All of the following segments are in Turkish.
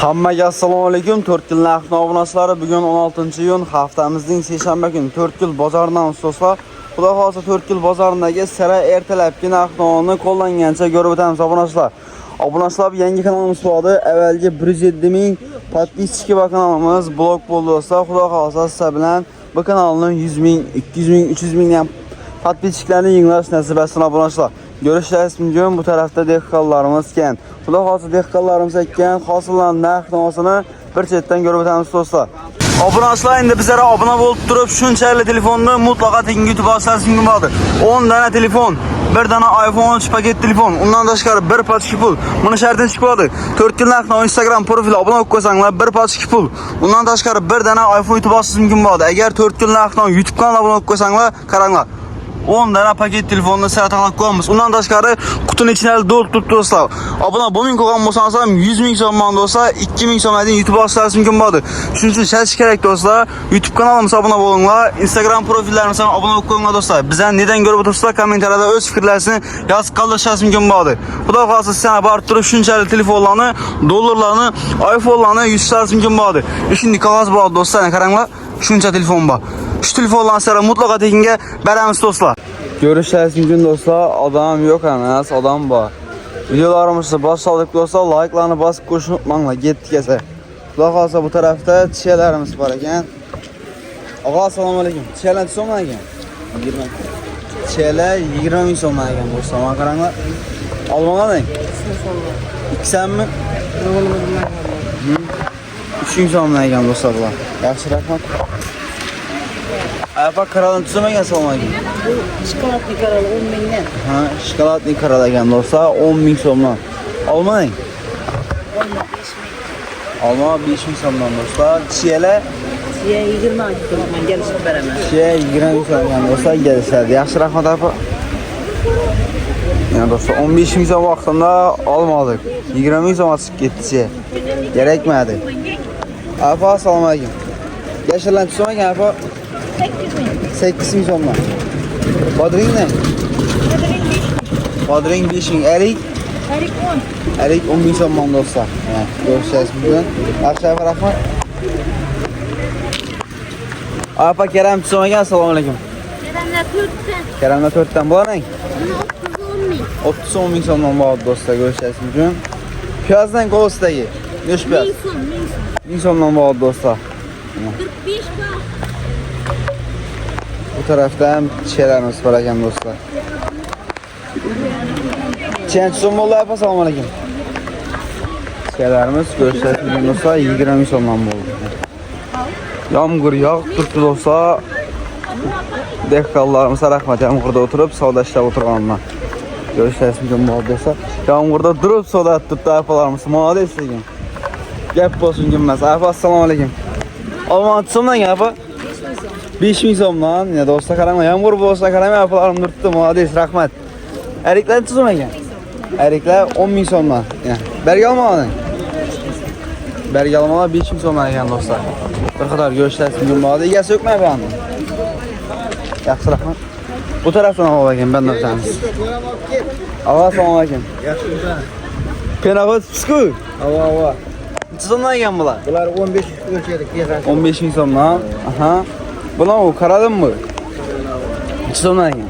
Hammaga assalomu alaykum. 4 yil narxni obunachilari, bugun 16-iyun, haftamizning seshanba kuni 4 yil bozoridan ustozlar. Xudo xolasa 4 yil bozoridagi sira ertalabki narxni qo'llangancha ko'rib o'tamiz obunachilar. Obunachilar, yangi kanalimiz bor. Avvalgi 107 ming podpischiki va kanalimiz blok bo'ldi do'stlar. Xudo xolasa siz bilan bu kanalning 100 ming, 200 ming, 300 ming ham podpischiklarni yenglash nasib etsin obunachilar. Görüşlerimiz bugün bu tarafta dehqonlarimiz ekan. Xudo xolasa dehqonlarimiz ekan, hosillarning narx-navosini bir chetdan ko'rib o'tamiz do'stlar. Obunachilar, endi bizlar obuna bo'lib turib, shunchalik telefonni mutlaqo tekin yutib olsangiz mumkin bo'ladi. 10 dana telefon, bir dana iPhone 13 paket telefon, undan tashqari bir pachka pul. Buni shartini chiqib oldi. 4 yil narxni Instagram profili obuna bo'lib qo'ysanglar, bir pachka pul. Undan tashqari bir dana iPhone yutib olsangiz mumkin bo'ladi. Agar 4 yil narxni YouTube kanaliga obuna bo'lib qo'ysanglar, qaranglar. 10 dana paket telefonni saratlab qo'yamiz. Undan tashqari qutuning ichini to'ldirib do'stlar. Obuna bo'lmay qo'ygan bo'lsangiz ham 100 ming so'mdan do'stlar, 2 ming so'mdan YouTube olishingiz mumkin bo'ladi. Shuning uchun shart kerak do'stlar. YouTube kanalimizga obuna bo'linglar, Instagram profillarimizga obuna bo'lib qo'yinglar do'stlar. Bizdan nedan ko'rib o'tiribsizlar, kommentariyada o'z fikrlaringizni yozib qoldirishingiz mumkin bo'ladi. Xudo xolasa sizga borib turib shunchalik telefonlarni, dollarlarni, iPhone'larni yuzlashingiz mumkin bo'ladi. Shunday qog'oz bor do'stlar, qaranglar. Shuncha telefon bor. Şu telefonlarni sara mutlaqo tekinga beramiz do'stlar. Görüşürüz mümkün dostlar. Adam yok emas, adam bor. Videolarimizni boshladik do'stlar. Like'larni bosib qo'yishni unutmanglar. Ketdik esa. Xudo xolasa bu tarafda tishalarimiz bor ekan. Og'a assalomu alaykum. Tishalar so'mdan ekan. 20. Tishalar 20 ming so'mdan ekan do'stlar. Mana qaranglar. Olmaganning. 2 mi? 3 ming so'mdan ekan do'stlar bular. Yaxshi rahmat. Apa karalan tuzamagan assalomu alaykum. Şokoladli karal 10 mingdan. Ha, şokoladli karal ekan do'stlar, 10 ming so'mdan. Olmang. Olma 5 ming so'mdan do'stlar. Chiyalar? Chiya 20 ming so'mdan kelishib beraman. Chiya 20 ming so'mdan do'stlar kelishadi. Yaxshi rahmat apa. Ya do'stlar, 15 ming so'm vaqtimda olmadik. 20 ming so'm chiqib ketdi. Kerakmadi. Apa assalomu alaykum. Yashirlan tuzamagan apa? 8 ming so'mdan. Bodring ne? Bodring 5 ming. Erik? Erik 10 ming so'mdan do'stlar. Görüşürüz bugün. Yaxshi rahmat. Apa Kerem tuzamagan assalomu alaykum. Kerem'le 4'ten bo'laring. 30 ming so'mdan bor do'stlar. Görüşürüz bugün. Piyazdan qo'lsidagi go'sht piyaz. 1000 so'mdan bor do'stlar. 45 bor. Bu tarafta ham tishalarimiz bor ekan do'stlar. Chench so'm bo'ldi, assalomu alaykum. Tishalarimiz ko'rsatilgan do'stlar 20 ming so'mdan bo'ldi. Yomg'ir yog'ib turibdi do'stlar. Dehqonlarimiz rahmat, yomg'irda o'tirib savdo ishlab o'tirganman. Ko'rishingiz mumkin bo'ldi do'stlar. Yomg'irda turib savdo turibdi apalarimiz. Molades degan. Gap bo'lsin emas. Apa assalomu alaykum. Olmon so'mdan apa? 5 ming so'mdan. Ya do'stlar qaranglar, yomg'ir bo'lsa qaramay apalarim turibdi. Molades, rahmat. Eriklar tuzum ekan. Eriklar 10 ming so'mdan. Ya, berga olmagan. Berga olmagan 5 ming so'mdan ekan do'stlar. Bir qadar go'shtlar mumkin bo'ldi. Egasi yo'qmi bu yerda? Yaxshi rahmat. Bu tarafdan olib ekan, ben o'tamiz. Assalomu alaykum. Yaxshi bo'lsa. Penavot psku. Ava. Necha so'mdan ekan bular? Bular 15 o'lchaydi, kezadi. 15 ming so'mdan. Aha. Bular u qaradimmi? Necha so'mdan ekan?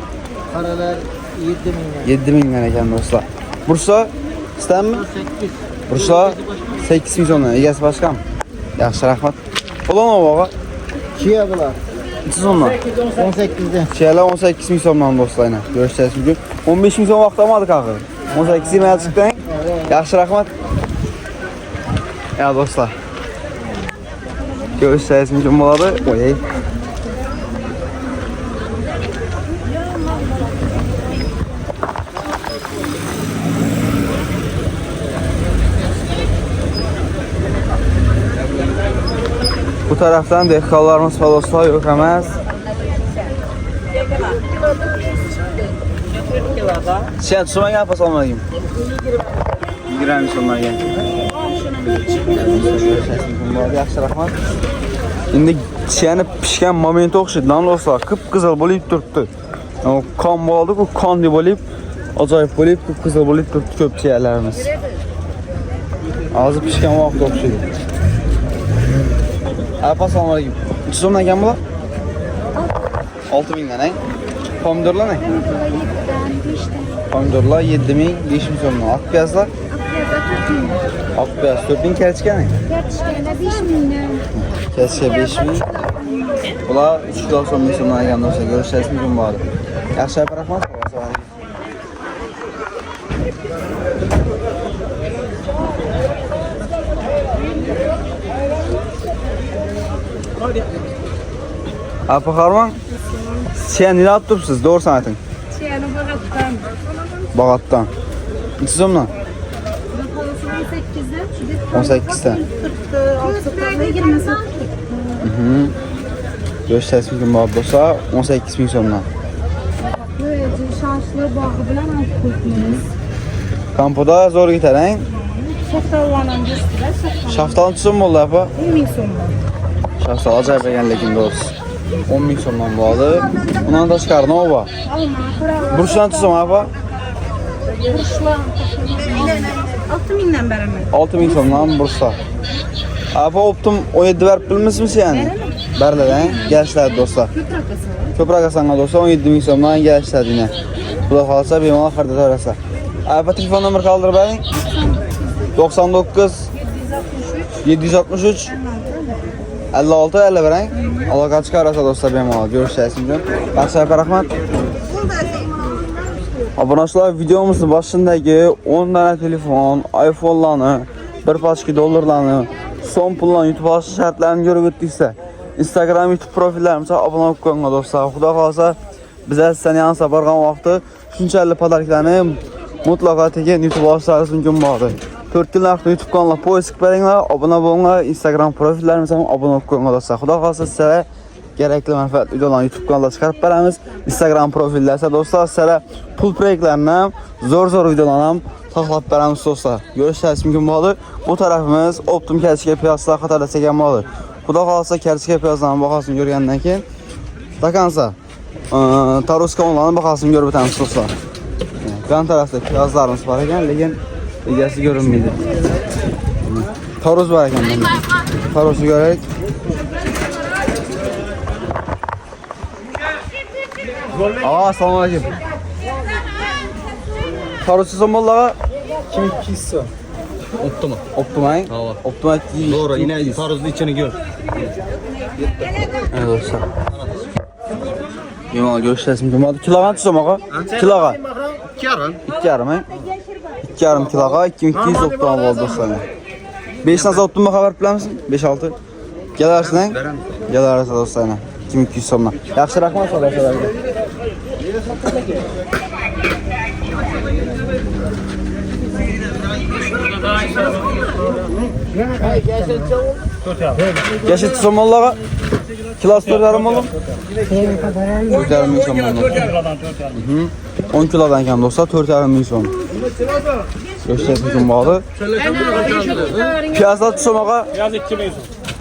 Qaralar 7 mingdan. 7 mingdan ekan do'stlar. Bursa sizdanmi? 8. Bursa 8 ming so'mdan. Egasi boshqami? Yaxshi rahmat. Bular o'g'a. Chiya bular. Necha so'mdan? 18dan. Chiyalar 18 ming so'mdan do'stlar. Ko'rishingiz mumkin. 15 ming so'm vaqt olmadik axir. 18 ming chiqding. Yaxshi rahmat. Ya do'stlar. Görüşürüz mümkün bo'ladi. Oyey. Bu taraftan dehqonlarimiz va do'stlar yo'q emas. Sen so'maga apa solmadim. 20 so'maga. Yaxshi rahmat. Endi tishani pishgan momenti o'xshaydi. Do'stlar, qip-qizil bo'lib turibdi. Qon bo'ldi-ku, qon deb bo'lib, ajoyib bo'lib, qip-qizil bo'lib turibdi ko'p tiyalarimiz. Ağzı pişken vaqt oxşuydu. Apa assalomu alaykum. 300 so'mdan ekan bular? 6000 dan, ha? Pomidorlar ne? Pomidorlar 7000, 5000 so'mdan. Ak piyazlar? Ak piyaz 4000 kerchka ne? Kerchka 5000. Bular 3 kilo so'mdan ekan do'stlar. Ko'rishingiz mumkin bo'ladi. Yaxshi rahmat. Apa Harman? Sen ne yaptınız? Doğru sanatın. Çiğanı Bağat'tan. Bağat'tan. 300 so'mdan? 18'den. 18'den. 46'dan 20 sattık. Gösterisi mümkün bağlı olsa 18.000 so'mdan. Böyle şanslı bağı bilen alıp koydunuz. Kampoda zor gitar, he? Şaftalı'nın üstüne Şaftalı so'm bo'ldi apa? 20 so'mdan. Şaftalı acayip ekanligim doğrusu. 10.000 so'mdan bo'ldi. Bundan tashqari nima bor? Alma, Burçdan so'm apa? buruşlar. 6000'den beraber. 6.000 so'mdan burçlar. Apa optum 17 verip bilmişsiniz yani? Berler, he? Gençler dostlar. Köprak Hasan'a dostlar 17.000 so'mdan gençler yine. Bu da kalsa bir mal harda arasa. Apa telefon numara kaldır beni. 99 763 56 50 beren. Aloqa çıkarasa dostlar benim mal. Görüşürüz şimdi. Yaxshi rahmat. Abunachlar videomuzun başındaki 10 tane telefon, iPhone'larını, bir paçki dollarlarını, son pullarını YouTube açı şartlarını görüp öttüyse Instagram, YouTube profillerimize abone olup koyun dostlar. Xudo kalsa bize sizden yansa bargan vakti şunçalı padariklerini mutlaka tekin YouTube açarız mümkün bağlı. 4 yıl nakli YouTube kanalına poisik verenler, abone olunlar, Instagram profillerimize abone olup koyun dostlar. Xudo kalsa size gerekli menfaat videolarını YouTube kanalına çıkarıp veremiz. Instagram profillerse dostlar size pul proyektlerine zor videolarını taklap veremiz dostlar. Görüşürüz mümkün bağlı. Bu tarafımız Optum Kerçike piyasasına Katarda çeken bağlı. Xudo kalsa Kerçike piyasasına bakasın görgenden ki takansa Taruska onlarına bakasın görüp ötemiz dostlar. Yan tarafta piyazlarımız var ekan, lekin egasi görünmeydi. Taruz var ekan bunda. Taruzu görerek assalomu alaykum. Taruzsiz so'mlarga Kim kissa? Optuma. Optumay. Hava. Optumay. Doğru, yine tarzlı içini gör. Evet dostlar. Yaman görüşürüz mümkün. Kilogram tutamağa? Kilogram. 2,5. 2,5 he? 2,5 kilogram 2200 optum oldu dostlar. 5 nazar optum haber plan mısın? 5-6. Gelersin he? Gelersin dostlar. 2200 so'mdan. Yaxshi rahmat so'rashlar. Yaşıt so'mlarga kilosu 4,5 oğlum. 4,5 so'mdan. 10 kilodan ekan dostlar 4,5 so'm. Gösterisi mümkün bağlı. Piyazlar so'maga Yaz 2,000.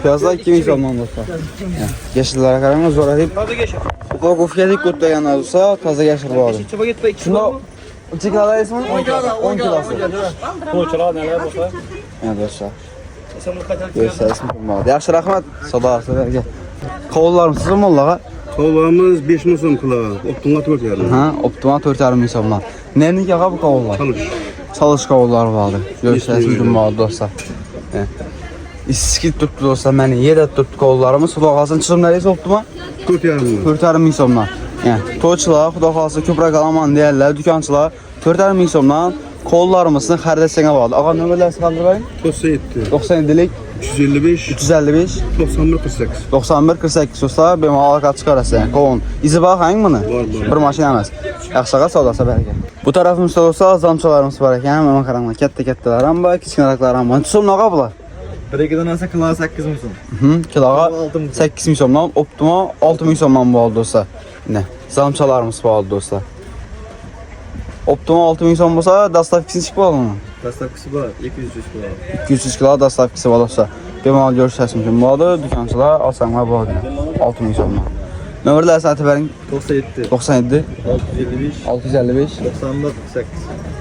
piyazlar 2000 so'mdan dostlar. Yeşillere qarang zo'r deb. Ufaqofga ko'tlagan olsa toza yashir bo'ladi. Shunda uchiklada ismi 10 kilosi. Poğaçalar neler olsa. Ya dostlar. Gösterisi mümkün bağlı. Yaxshi rahmat. Sadaqalarga. Qovullarım sizmi Allah'a? Kavağımız 5.000 so'm kulağı. Optum'a 4,5. Ha, optimal 4,5 so'mdan. Neni ağa bu qovullar? Çalış qovullar vardı. Gösterisi mümkün bağlı dostlar. İskit tuttu dostlar, məni yerə tutdu qovullarımız. Xudo qalsın çıxımlarınız optima 4,5. 4,5 so'mdan. Yəni toyçular, xudo qalsın köprak alaman deyirlər, dükançılar 4,5 so'mdan qovullarımızın xəridəsinə bağlı. Ağa nömrələri qaldırmayın. 97. 97'lik 355. 355 91 48. 91 48 dostlar, benim aloqa çıxarası yəni qovun. İzi bax həmin bunu. Bir maşın emas. Yaxşığa savdası bəlkə. Bu tarafımızda dostlar zamçalarımız var ekan, mənim qaranlar katta-kattalar ham var, kichkinaroqlar ham var. So'mnaqa bular? 1-2'den alsa kulağı 8 misin? Kiloga 8000 so'mdan, optima 6000 so'mdan bo'ldi dostlar. Ne? Zamçalarımız bo'ldi dostlar. Optima 6000 so'm bo'lsa, dastavkisi bo'ladimi? Dastavkisi var. 200 kulağı. 200 kilo dastavkisi bor dostlar. Bemalol görüşəsiz mümkün bo'ladi. Dükançılar alsanlar bo'ladi. 6000 so'mdan. Nömrələri aytib bering. 97. 97 655. 655 91 48.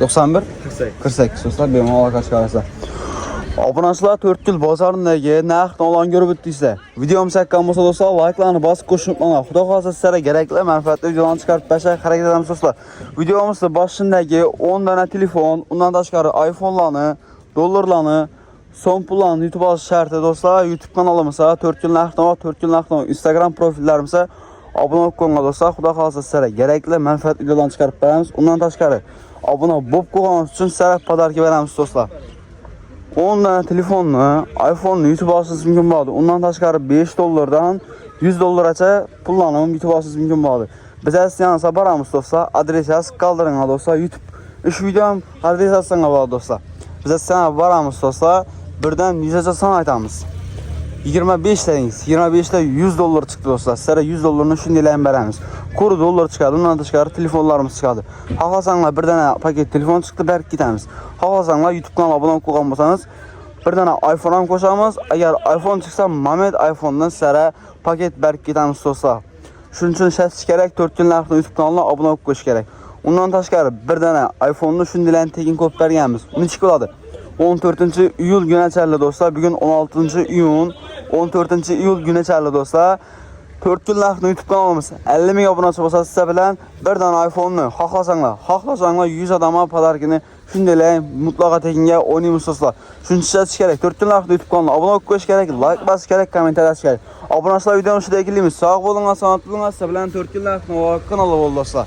91 48. 48 dostlar bemalol aloqa chiqarasizlar. Obunachilar 4 yil bozorindagi narxni olan görüp o'tdingizlar. Videomiz yoqqan bo'lsa do'stlar, like'larni bosib qo'shib qo'yinglar. Xudo xolasa sizlarga kerakli manfaatli videolarni chiqarib berishga harakat etamiz do'stlar. Videomizda boshidagi 10 dona telefon, undan tashqari iPhone'larni, dollarlarni, so'm pullarni yutib olish sharti do'stlar. YouTube kanalimizga 4 yil narxdan va 4 yil narxdan Instagram profillarimizga obuna bo'lib qo'yinglar do'stlar. Xudo xolasa sizlarga kerakli manfaatli videolarni chiqarib beramiz. Undan tashqari obuna bo'lib qo'yganingiz uchun sizlarga podarka beramiz do'stlar. 10 dana telefonni, iPhone'ni yutib olishingiz mumkin bo'ladi. Undan tashqari 5 dollardan 100 dollargacha pullarni yutib olishingiz mumkin bo'ladi. Biz yansa boramiz do'stlar. Adresini qoldiringlar do'stlar. YouTube ish videom adresasiga bo'ladi do'stlar. Biz sana boramiz do'stlar. Birdan 100 son aytamiz. 25 deyingiz. 25 da 100 dollar chiqdi do'stlar. Sizlarga 100 dollarni shunday beramiz. Quri dollar chiqadi. Undan tashqari telefonlarimiz chiqadi. Xohlasanglar bir dana paket telefon chiqdi, berib ketamiz. Xohlasanglar YouTube kanaliga obuna bo'lgan bo'lsangiz, bir dana iPhone ham qo'shamiz. Agar iPhone chiqsa, Mamet iPhone'dan sizlarga paket berib ketamiz do'stlar. Shuning uchun shart kerak, 4 yil narxni YouTube kanaliga obuna bo'lib qo'yish kerak. Undan tashqari bir dana iPhone'ni shunday tekin ko'p berganmiz. Uniki bo'ladi. 14-iyul günəçərli dostlar. Bugün 16-iyun, 14-iyul günəçərli dostlar. 4 yil narxni YouTube kanalımız 50 ming obunachi bo'lsa sizlar bilan bir dana iPhone'ni xohlasanglar 100 odamga podarkini shunday mutlaqo tekinga o'ynaymiz do'stlar. Shuni ishlatish kerak. 4 yil narxni YouTube kanaliga obuna bo'lib qo'yish kerak, like bosish kerak, kommentariy yozish kerak. Obunachilar videoni shunday ekilaymiz. Sog' bo'ling, salomat bo'ling. Sizlar bilan 4 yil narxni kanali bo'ldi do'stlar.